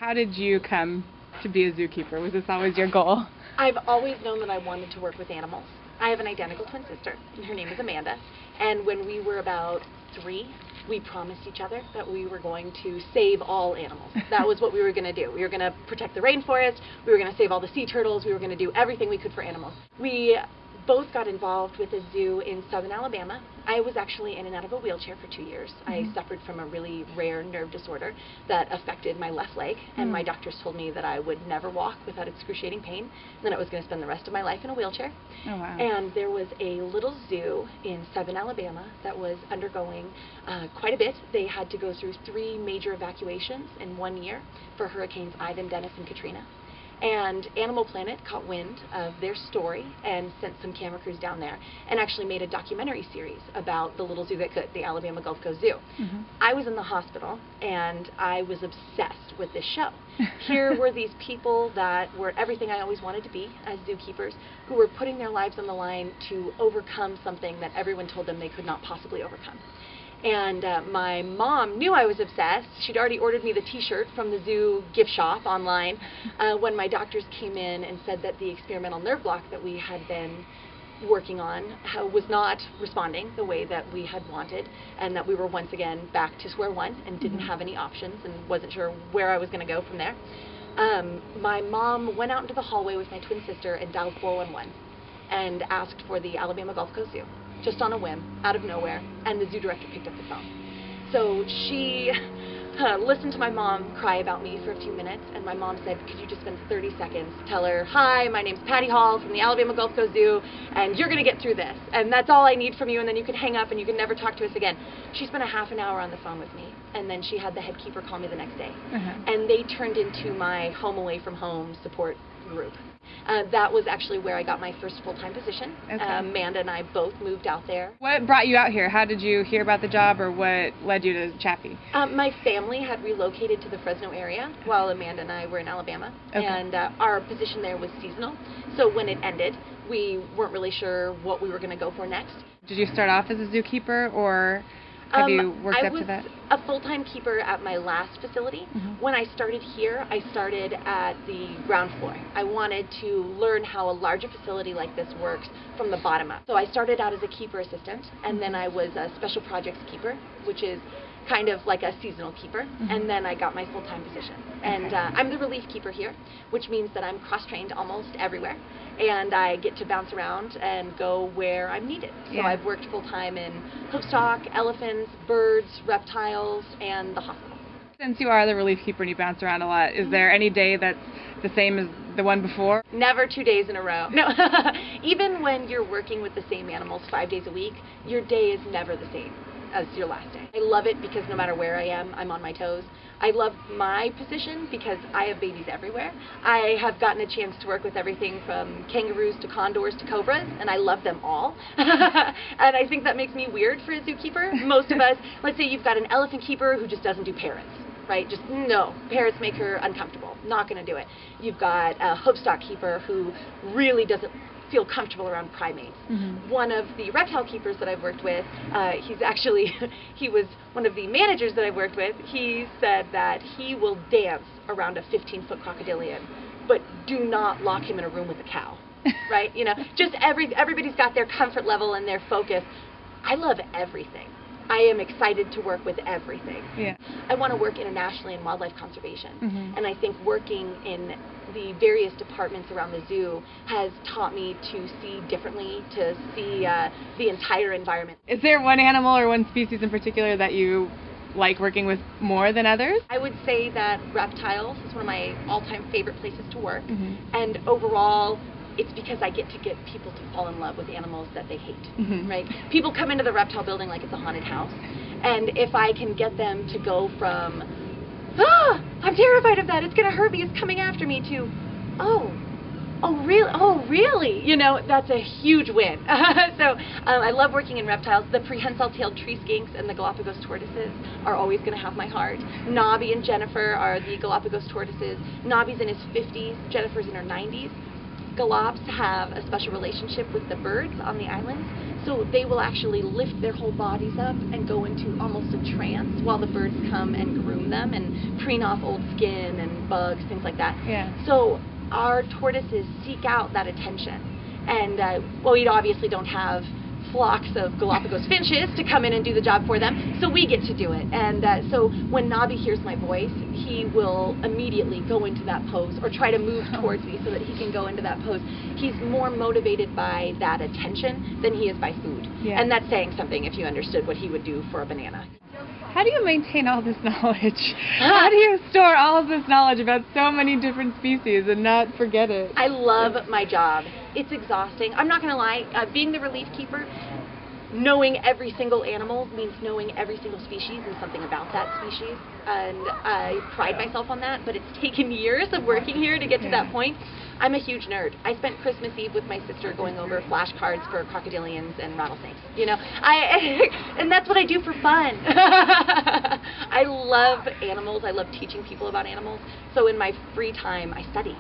How did you come to be a zookeeper? Was this always your goal? I've always known that I wanted to work with animals. I have an identical twin sister, and her name is Amanda. And when we were about 3, we promised each other that we were going to save all animals. That was what we were going to do. We were going to protect the rainforest, we were going to save all the sea turtles, we were going to do everything we could for animals. We both got involved with a zoo in southern Alabama. I was actually in and out of a wheelchair for 2 years. I suffered from a really rare nerve disorder that affected my left leg, and my doctors told me that I would never walk without excruciating pain, and that I was going to spend the rest of my life in a wheelchair. Oh, wow. And there was a little zoo in southern Alabama that was undergoing quite a bit. They had to go through 3 major evacuations in 1 year for Hurricanes Ivan, Dennis, and Katrina. And Animal Planet caught wind of their story and sent some camera crews down there and actually made a documentary series about the little zoo that could, the Alabama Gulf Coast Zoo. I was in the hospital and I was obsessed with this show. Here were these people that were everything I always wanted to be as zookeepers, who were putting their lives on the line to overcome something that everyone told them they could not possibly overcome. And my mom knew I was obsessed. She'd already ordered me the t-shirt from the zoo gift shop online when my doctors came in and said that the experimental nerve block that we had been working on was not responding the way that we had wanted, and that we were once again back to square one and didn't have any options and wasn't sure where I was going to go from there. My mom went out into the hallway with my twin sister and dialed 411 and asked for the Alabama Gulf Coast Zoo, just on a whim, out of nowhere, and the zoo director picked up the phone. So she listened to my mom cry about me for a few minutes, and my mom said, could you just spend 30 seconds, tell her, hi, my name's Patty Hall from the Alabama Gulf Coast Zoo, and you're going to get through this, and that's all I need from you, and then you can hang up and you can never talk to us again. She spent a half an hour on the phone with me, and then she had the head keeper call me the next day. And they turned into my home away from home support group. That was actually where I got my first full-time position. Amanda and I both moved out there. What brought you out here? How did you hear about the job, or what led you to Chaffee? My family had relocated to the Fresno area while Amanda and I were in Alabama, and our position there was seasonal. So when it ended, we weren't really sure what we were going to go for next. Did you start off as a zookeeper, or have you worked up to that? I was a full-time keeper at my last facility. When I started here, I started at the ground floor. I wanted to learn how a larger facility like this works from the bottom up. So I started out as a keeper assistant, and then I was a special projects keeper, which is kind of like a seasonal keeper, and then I got my full-time position. And I'm the relief keeper here, which means that I'm cross-trained almost everywhere, and I get to bounce around and go where I'm needed. So I've worked full-time in hoofstock, elephants, birds, reptiles, and the hospital. Since you are the relief keeper and you bounce around a lot, is there any day that's the same as the one before? Never 2 days in a row. No. Even when you're working with the same animals 5 days a week, your day is never the same as your last day. I love it because no matter where I am, I'm on my toes. I love my position because I have babies everywhere. I have gotten a chance to work with everything from kangaroos to condors to cobras, and I love them all. And I think that makes me weird for a zookeeper. Most of us, let's say you've got an elephant keeper who just doesn't do parrots. Right? Just no. Parrots make her uncomfortable. Not going to do it. You've got a hoofstock keeper who really doesn't feel comfortable around primates. One of the reptile keepers that I've worked with, he was one of the managers that I've worked with. He said that he will dance around a 15-foot crocodilian, but do not lock him in a room with a cow. Right? You know, just everybody's got their comfort level and their focus. I love everything. I am excited to work with everything. I want to work internationally in wildlife conservation, and I think working in the various departments around the zoo has taught me to see differently, to see the entire environment. Is there one animal or one species in particular that you like working with more than others? I would say that reptiles is one of my all-time favorite places to work, and overall, it's because I get to get people to fall in love with animals that they hate, right? People come into the reptile building like it's a haunted house, and if I can get them to go from, I'm terrified of that, it's going to hurt me, it's coming after me, to, oh really? You know, that's a huge win. So I love working in reptiles. The prehensile-tailed tree skinks and the Galapagos tortoises are always going to have my heart. Nobby and Jennifer are the Galapagos tortoises. Nobby's in his 50s, Jennifer's in her 90s. Galops have a special relationship with the birds on the islands, so they will actually lift their whole bodies up and go into almost a trance while the birds come and groom them and preen off old skin and bugs, things like that. Yeah. So our tortoises seek out that attention. And, well, we obviously don't have flocks of Galapagos finches to come in and do the job for them, so we get to do it. And so when Nobby hears my voice, he will immediately go into that pose or try to move towards me so that he can go into that pose. He's more motivated by that attention than he is by food. Yeah. And that's saying something if you understood what he would do for a banana. How do you maintain all this knowledge? How do you store all of this knowledge about so many different species and not forget it? I love my job. It's exhausting. I'm not going to lie, being the relief keeper, knowing every single animal means knowing every single species and something about that species. And I pride myself on that, but it's taken years of working here to get to that point. I'm a huge nerd. I spent Christmas Eve with my sister going over flashcards for crocodilians and rattlesnakes. You know, and that's what I do for fun. I love animals. I love teaching people about animals. So in my free time, I study.